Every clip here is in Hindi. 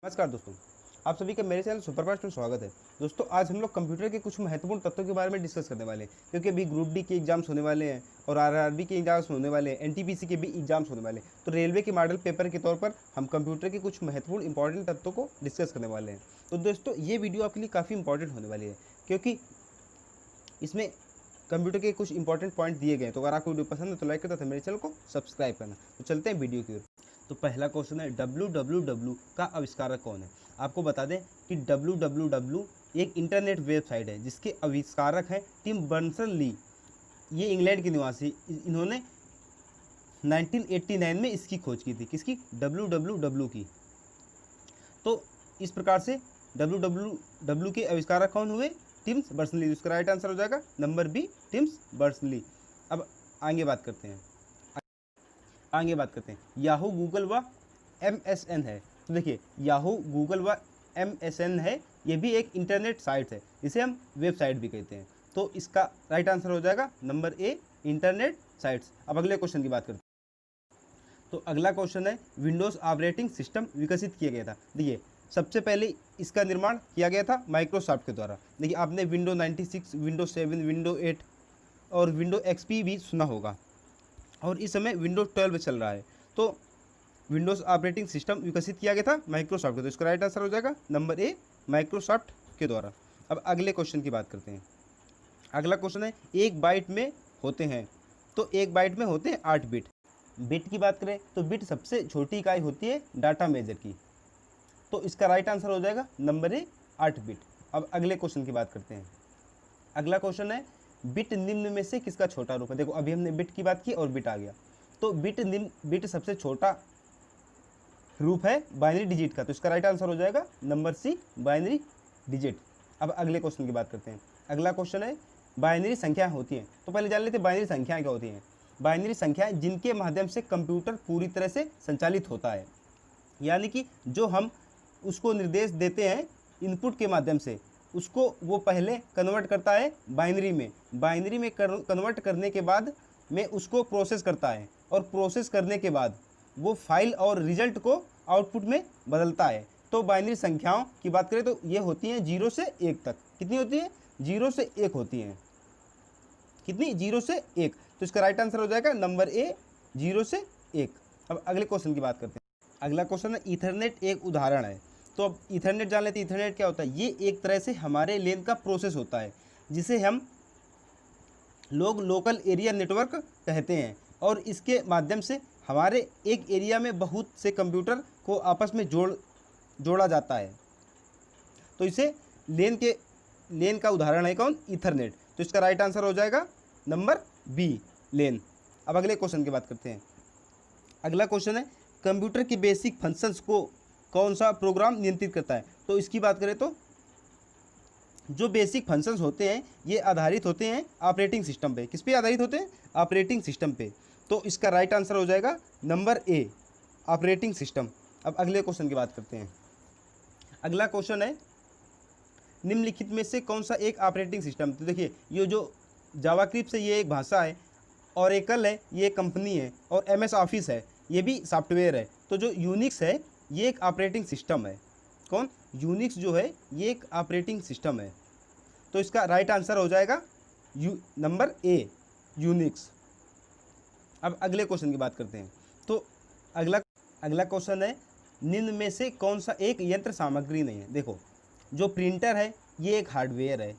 नमस्कार दोस्तों, आप सभी का मेरे चैनल सुपरफास्ट में स्वागत है। दोस्तों, आज हम लोग कंप्यूटर के कुछ महत्वपूर्ण तत्वों के बारे में डिस्कस करने वाले हैं, क्योंकि अभी ग्रुप डी के एग्जाम्स होने वाले हैं और आरआरबी के एग्जाम्स होने वाले हैं, एनटीपीसी के भी एग्जाम्स होने वाले हैं। तो रेलवे के मॉडल पेपर के तौर पर हम कंप्यूटर के कुछ महत्वपूर्ण इंपॉर्टेंट तत्वों को डिस्कस करने वाले हैं। तो दोस्तों, ये वीडियो आपके लिए काफ़ी इंपॉर्टेंट होने वाली है, क्योंकि इसमें कंप्यूटर के कुछ इंपॉर्टेंट पॉइंट दिए गए हैं। तो अगर आपको वीडियो पसंद है तो लाइक करना था, मेरे चैनल को सब्सक्राइब करना। तो चलते हैं वीडियो की ओर। तो पहला क्वेश्चन है, www का आविष्कारक कौन है? आपको बता दें कि www एक इंटरनेट वेबसाइट है जिसके आविष्कारक हैं टिम बर्नर्स-ली। ये इंग्लैंड के निवासी, इन्होंने 1989 में इसकी खोज की थी। किसकी? www की। तो इस प्रकार से www के आविष्कारक कौन हुए? Tim Berners Lee. इसका राइट आंसर हो जाएगा नंबर बी, टिम बर्नर्स-ली। अब आगे बात करते हैं याहू, गूगल व MSN है। तो देखिए, याहू, गूगल व MSN है, ये भी एक इंटरनेट साइट है जिसे हम वेबसाइट भी कहते हैं। तो इसका राइट आंसर हो जाएगा नंबर ए, इंटरनेट साइट्स। अब अगले क्वेश्चन की बात करते हैं। तो अगला क्वेश्चन है, विंडोज़ ऑपरेटिंग सिस्टम विकसित किया गया था। देखिए, सबसे पहले इसका निर्माण किया गया था माइक्रोसॉफ्ट के द्वारा। देखिए, आपने विंडो 96, विंडो 7, विंडो 8 और विंडो XP भी सुना होगा, और इस समय विंडोज 12 चल रहा है। तो विंडोज़ ऑपरेटिंग सिस्टम विकसित किया गया था माइक्रोसॉफ्ट के। तो इसका राइट आंसर हो जाएगा नंबर ए, माइक्रोसॉफ्ट के द्वारा। अब अगले क्वेश्चन की बात करते हैं। अगला क्वेश्चन है, एक बाइट में होते हैं। तो एक बाइट में होते हैं 8 बिट। बिट की बात करें तो बिट सबसे छोटी इकाई होती है डाटा मेजर की। तो इसका राइट आंसर हो जाएगा नंबर ए, 8 बिट। अब अगले क्वेश्चन की बात करते हैं। अगला क्वेश्चन है, बिट निम्न में से किसका छोटा रूप है? देखो, अभी हमने बिट की बात की और बिट आ गया। तो बिट सबसे छोटा रूप है बाइनरी डिजिट का। तो इसका राइट आंसर हो जाएगा नंबर सी, बाइनरी डिजिट। अब अगले क्वेश्चन की बात करते हैं। अगला क्वेश्चन है, बाइनरी संख्याएं होती हैं। तो पहले जान लेते हैं बाइनरी संख्याएं क्या होती हैं। बाइनरी संख्याएं जिनके माध्यम से कंप्यूटर पूरी तरह से संचालित होता है, यानी कि जो हम उसको निर्देश देते हैं इनपुट के माध्यम से, उसको वो पहले कन्वर्ट करता है बाइनरी में। बाइनरी में कन्वर्ट करने के बाद में उसको प्रोसेस करता है, और प्रोसेस करने के बाद वो फाइल और रिजल्ट को आउटपुट में बदलता है। तो बाइनरी संख्याओं की बात करें तो ये होती हैं 0 से 1 तक। कितनी होती है? 0 से 1 होती हैं। कितनी? 0 से 1। तो इसका राइट आंसर हो जाएगा नंबर ए, 0 से 1। अब अगले क्वेश्चन की बात करते हैं। अगला क्वेश्चन है, ईथरनेट एक उदाहरण है। तो अब ईथरनेट जान लेते हैं। ईथरनेट क्या होता है? ये एक तरह से हमारे लेन का प्रोसेस होता है, जिसे हम लोग लोकल एरिया नेटवर्क कहते हैं, और इसके माध्यम से हमारे एक एरिया में बहुत से कंप्यूटर को आपस में जोड़ा जाता है। तो इसे लेन का उदाहरण है कौन? ईथरनेट। तो इसका राइट आंसर हो जाएगा नंबर बी, लेन। अब अगले क्वेश्चन की बात करते हैं। अगला क्वेश्चन है, कंप्यूटर के बेसिक फंक्शंस को कौन सा प्रोग्राम नियंत्रित करता है? तो इसकी बात करें तो जो बेसिक फंक्शंस होते हैं ये आधारित होते हैं ऑपरेटिंग सिस्टम पे। किस पे आधारित होते हैं? ऑपरेटिंग सिस्टम पे। तो इसका राइट आंसर हो जाएगा नंबर ए, ऑपरेटिंग सिस्टम। अब अगले क्वेश्चन की बात करते हैं। अगला क्वेश्चन है, निम्नलिखित में से कौन सा एक ऑपरेटिंग सिस्टम? तो देखिए, ये जो जावास्क्रिप्ट है ये एक भाषा है, ओरेकल है ये कंपनी है, और MS ऑफिस है ये भी सॉफ्टवेयर है। तो जो यूनिक्स है ये एक ऑपरेटिंग सिस्टम है। कौन? यूनिक्स जो है ये एक ऑपरेटिंग सिस्टम है। तो इसका राइट आंसर हो जाएगा नंबर ए, यूनिक्स। अब अगले क्वेश्चन की बात करते हैं। तो अगला क्वेश्चन है, निम्न में से कौन सा एक यंत्र सामग्री नहीं है? देखो, जो प्रिंटर है ये एक हार्डवेयर है,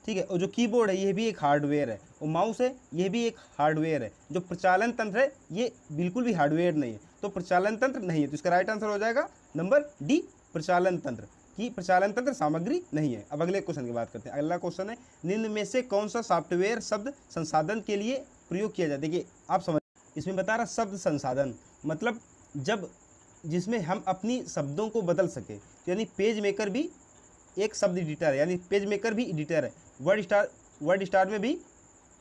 ठीक है, और जो कीबोर्ड है ये भी एक हार्डवेयर है, और माउस है ये भी एक हार्डवेयर है। जो प्रचालन तंत्र है ये बिल्कुल भी हार्डवेयर नहीं है, तो प्रचालन तंत्र नहीं है। तो इसका राइट आंसर हो जाएगा नंबर डी, प्रचालन तंत्र। की प्रचालन तंत्र सामग्री नहीं है। अब अगले क्वेश्चन की बात करते हैं। अगला क्वेश्चन है, निम्न में से कौन सा सॉफ्टवेयर शब्द संसाधन के लिए प्रयोग किया जाता है? देखिए, आप समझ, इसमें बता रहा शब्द संसाधन मतलब जिसमें हम अपनी शब्दों को बदल सके। तो यानी पेज मेकर भी एक शब्द एडिटर है, यानी पेज मेकर भी एडिटर है। वर्ड स्टार में भी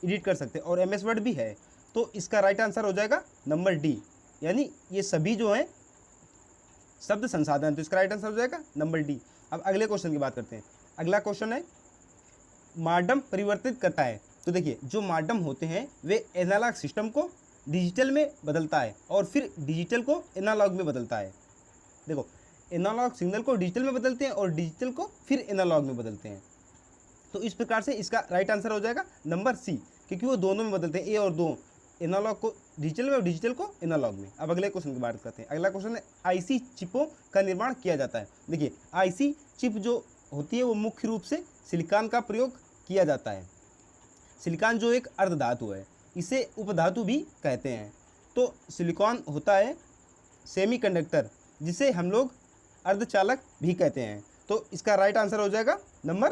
एडिट कर सकते हैं, और MS वर्ड भी है। तो इसका राइट आंसर हो जाएगा नंबर डी, यानी ये सभी जो हैं शब्द संसाधन। तो इसका राइट आंसर हो जाएगा नंबर डी। अब अगले क्वेश्चन की बात करते हैं। अगला क्वेश्चन है, मॉडेम परिवर्तित करता है। तो देखिए, जो मॉडेम होते हैं वे एनालॉग सिस्टम को डिजिटल में बदलता है, और फिर डिजिटल को एनालॉग में बदलता है। देखो, एनालॉग सिग्नल को डिजिटल में बदलते हैं और डिजिटल को फिर एनालॉग में बदलते हैं। तो इस प्रकार से इसका राइट आंसर हो जाएगा नंबर सी, क्योंकि वो दोनों में बदलते हैं, ए और दो, एनालॉग को डिजिटल में और डिजिटल को एनालॉग में। अब अगले क्वेश्चन की बात करते हैं। अगला क्वेश्चन है आईसी चिपों का निर्माण किया जाता है। देखिए आईसी चिप जो होती है वो मुख्य रूप से सिलिकॉन का प्रयोग किया जाता है। सिलिकॉन जो एक अर्धधातु है, इसे उपधातु भी कहते हैं। तो सिलिकॉन होता है सेमीकंडक्टर, जिसे हम लोग अर्धचालक भी कहते हैं। तो इसका राइट आंसर हो जाएगा नंबर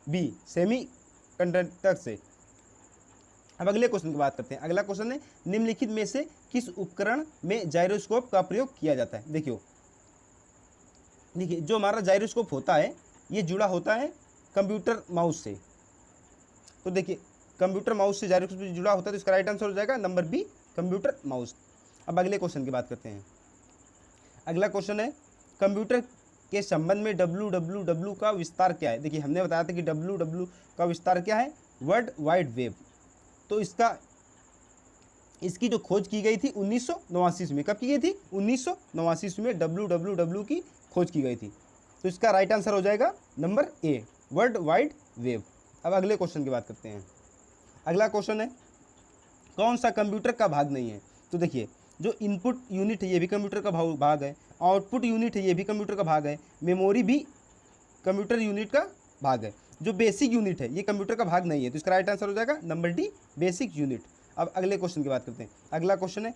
बी, सेमीकंडक्टर से। अब अगले क्वेश्चन की बात करते हैं। अगला क्वेश्चन है निम्नलिखित में से किस उपकरण में जाइरोस्कोप का प्रयोग किया जाता है। देखिए जो हमारा जाइरोस्कोप होता है ये जुड़ा होता है कंप्यूटर माउस से। तो देखिए कंप्यूटर माउस से जाइरोस्कोप जुड़ा होता है, तो इसका राइट आंसर हो जाएगा नंबर बी, कंप्यूटर माउस। अब अगले क्वेश्चन की बात करते हैं। अगला क्वेश्चन है कंप्यूटर के संबंध में www का विस्तार क्या है। देखिए हमने बताया था कि www का विस्तार क्या है, वर्ल्ड वाइड वेब। तो इसकी जो खोज की गई थी 1989 में, कब की गई थी, 1989 में www की खोज की गई थी। तो इसका राइट आंसर हो जाएगा नंबर ए, वर्ल्ड वाइड वेब। अब अगले क्वेश्चन की बात करते हैं। अगला क्वेश्चन है कौन सा कंप्यूटर का भाग नहीं है। तो देखिए जो इनपुट यूनिट है ये भी कंप्यूटर का भाग है, आउटपुट यूनिट है ये भी कंप्यूटर का भाग है, मेमोरी भी कंप्यूटर यूनिट का भाग है। जो बेसिक यूनिट है ये कंप्यूटर का भाग नहीं है। तो इसका राइट आंसर हो जाएगा नंबर डी, बेसिक यूनिट। अब अगले क्वेश्चन की बात करते हैं। अगला क्वेश्चन है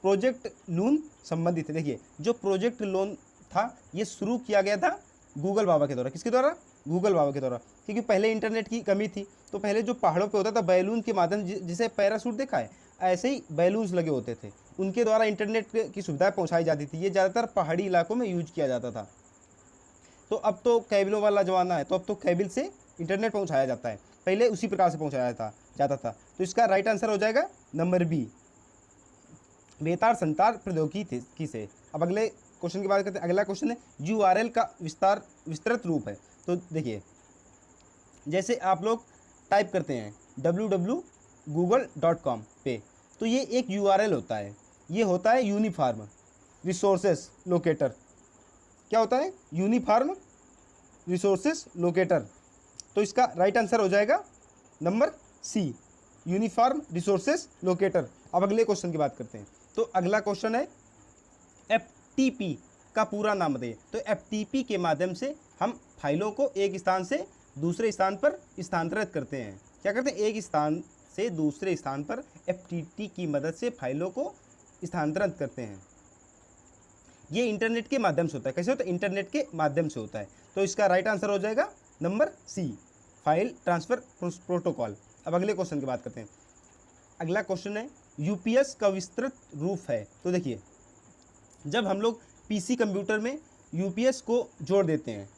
प्रोजेक्ट लून संबंधित है। देखिए जो प्रोजेक्ट लून था ये शुरू किया गया था गूगल बाबा के द्वारा। किसके द्वारा, गूगल बाबा के द्वारा, क्योंकि पहले इंटरनेट की कमी थी। तो पहले जो पहाड़ों पे होता था बैलून के माध्यम, जिसे पैराशूट देखा है, ऐसे ही बैलून्स लगे होते थे, उनके द्वारा इंटरनेट की सुविधाएं पहुंचाई जाती थी। ये ज़्यादातर पहाड़ी इलाकों में यूज किया जाता था। तो अब तो केबलों वाला ज़माना है, तो अब तो केबल से इंटरनेट पहुंचाया जाता है, पहले उसी प्रकार से पहुंचाया जाता था। तो इसका राइट आंसर हो जाएगा नंबर बी, बेतार संचार प्रौद्योगिकी से। अब अगले क्वेश्चन की बात करते हैं। अगला क्वेश्चन है URL का विस्तृत रूप है। तो देखिए जैसे आप लोग टाइप करते हैं www.google.com पे, तो ये एक URL होता है। ये होता है यूनिफॉर्म रिसोर्सेस लोकेटर। क्या होता है, यूनिफॉर्म रिसोर्सेस लोकेटर। तो इसका राइट आंसर हो जाएगा number C, uniform resources locator. अब अगले क्वेश्चन की बात करते हैं। तो अगला क्वेश्चन है FTP का पूरा नाम बताइए। तो FTP के माध्यम से हम फाइलों को एक स्थान से दूसरे स्थान पर स्थानांतरित करते हैं। क्या करते हैं, एक स्थान से दूसरे स्थान पर FTP की मदद से फाइलों को स्थानांतरित करते हैं। ये इंटरनेट के माध्यम से होता है। कैसे होता है, इंटरनेट के माध्यम से होता है। तो इसका राइट आंसर हो जाएगा number C, file transfer protocol. अब अगले क्वेश्चन की बात करते हैं। अगला क्वेश्चन है UPS का विस्तृत रूप है। तो देखिए जब हम लोग PC कंप्यूटर में UPS को जोड़ देते हैं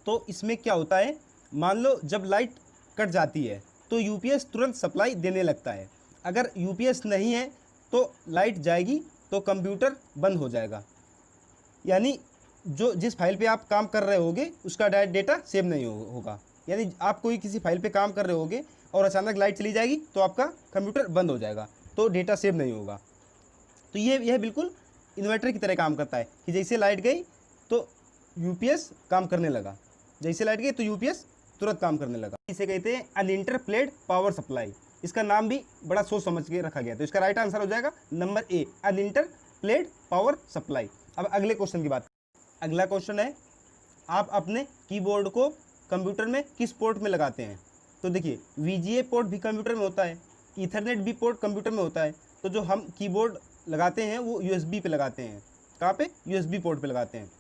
तो इसमें क्या होता है, मान लो जब लाइट कट जाती है तो UPS तुरंत सप्लाई देने लगता है। अगर UPS नहीं है तो लाइट जाएगी तो कंप्यूटर बंद हो जाएगा। यानी जिस फाइल पे आप काम कर रहे होगे उसका डेटा सेव नहीं होगा। यानी आप कोई किसी फाइल पे काम कर रहे होगे और अचानक लाइट चली जाएगी तो आपका कंप्यूटर बंद हो जाएगा, तो डेटा सेव नहीं होगा। तो यह बिल्कुल इन्वर्टर की तरह काम करता है कि जैसे लाइट गई तो UPS काम करने लगा, जैसे लाइट गई तो UPS तुरंत काम करने लगा। इसे कहते हैं अनइंटर प्लेट पावर सप्लाई। इसका नाम भी बड़ा सोच समझ के रखा गया। तो इसका राइट आंसर हो जाएगा number A, uninterrupted power supply. अब अगले क्वेश्चन की बात। अगला क्वेश्चन है आप अपने कीबोर्ड को कंप्यूटर में किस पोर्ट में लगाते हैं। तो देखिए VGA पोर्ट भी कंप्यूटर में होता है, ईथरनेट भी पोर्ट कंप्यूटर में होता है। तो जो हम कीबोर्ड लगाते हैं वो USB पे लगाते हैं। कहाँ पे, USB पोर्ट पे लगाते हैं।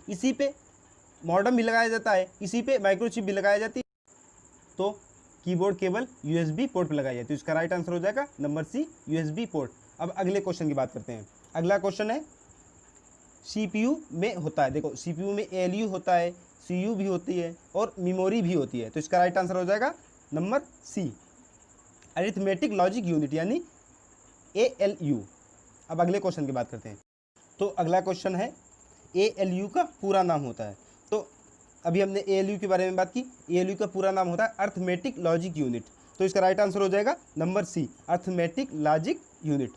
इसी पे मॉडेम भी लगाया जाता है, इसी पे माइक्रोचिप भी लगाई जाती है। तो कीबोर्ड केवल USB पोर्ट पे लगाई जाती है। तो इसका राइट आंसर हो जाएगा नंबर सी, USB पोर्ट। अब अगले क्वेश्चन की बात करते हैं। अगला क्वेश्चन है CPU में होता है। देखो CPU में ALU होता है, CU भी होती है और मेमोरी भी होती है। तो इसका राइट आंसर हो जाएगा number C, arithmetic logic unit यानी ALU। अब अगले क्वेश्चन की बात करते हैं। तो अगला क्वेश्चन है ALU का पूरा नाम होता है। तो अभी हमने ALU के बारे में बात की। ALU का पूरा नाम होता है अरिथमेटिक लॉजिक यूनिट। तो इसका राइट आंसर हो जाएगा number C, arithmetic logic unit.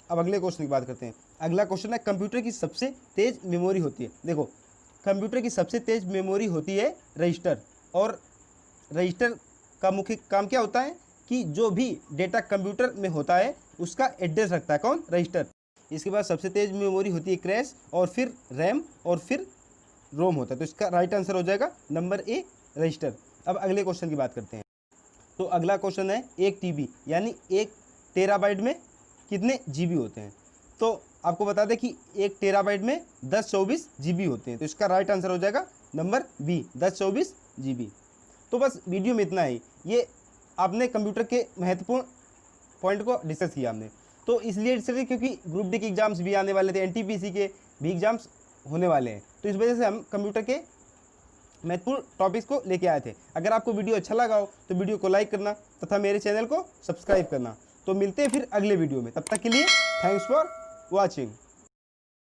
अब अगले क्वेश्चन की बात करते हैं। अगला क्वेश्चन है कंप्यूटर की सबसे तेज मेमोरी होती है। देखो कंप्यूटर की सबसे तेज मेमोरी होती है रजिस्टर, और रजिस्टर का मुख्य काम क्या होता है कि जो भी डेटा कंप्यूटर में होता है उसका एड्रेस रखता है कौन, रजिस्टर। इसके बाद सबसे तेज मेमोरी होती है क्रैश, और फिर रैम, और फिर रोम होता है। तो इसका राइट आंसर हो जाएगा नंबर ए, रजिस्टर। अब अगले क्वेश्चन की बात करते हैं। तो अगला क्वेश्चन है 1 TB यानी 1 टेराबाइट में कितने GB होते हैं। तो आपको बता दें कि 1 टेराबाइट में 1024 GB होते हैं। तो इसका राइट आंसर हो जाएगा नंबर बी, 1024 GB। तो बस वीडियो में इतना ही। ये आपने कंप्यूटर के महत्वपूर्ण पॉइंट को डिस्कस किया हमने। तो इसलिए डिस्कस क्योंकि ग्रुप डी के एग्जाम्स भी आने वाले थे, NTPC के भी एग्जाम्स होने वाले हैं, तो इस वजह से हम कंप्यूटर के महत्वपूर्ण टॉपिक्स को लेके आए थे। अगर आपको वीडियो अच्छा लगा हो तो वीडियो को लाइक करना तथा मेरे चैनल को सब्सक्राइब करना। तो मिलते हैं फिर अगले वीडियो में, तब तक के लिए थैंक्स फॉर वॉचिंग।